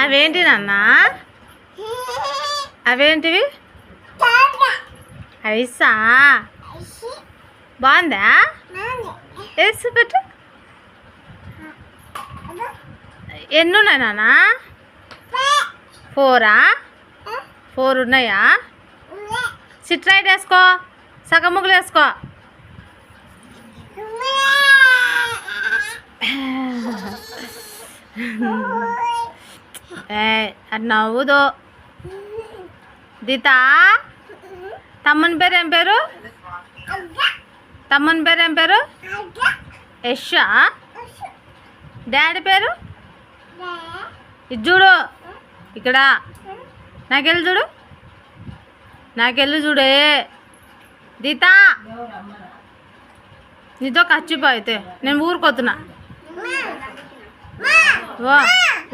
అవేంటి నాన్న? అవేంటివి? ఐసా? బాగుందా? వేసి పెట్టు. ఎన్ని ఉన్నాయి నాన్న? 4 4 ఉన్నాయా? సిట్రైట్ వేసుకో, సగం ముగ్గులు వేసుకో. అది నవ్వుదో. దీతా, తమ్ముని పేరు ఏం పేరు? తమ్ముని పేరు ఏం పేరు? యశా. డాడీ పేరు? ఇది చూడు ఇక్కడ, నాకెళ్ళి చూడు, నాకెళ్ళి చూడే. దీతా, నీతో ఖర్చిపో. అయితే నేను ఊరుకోతున్నా.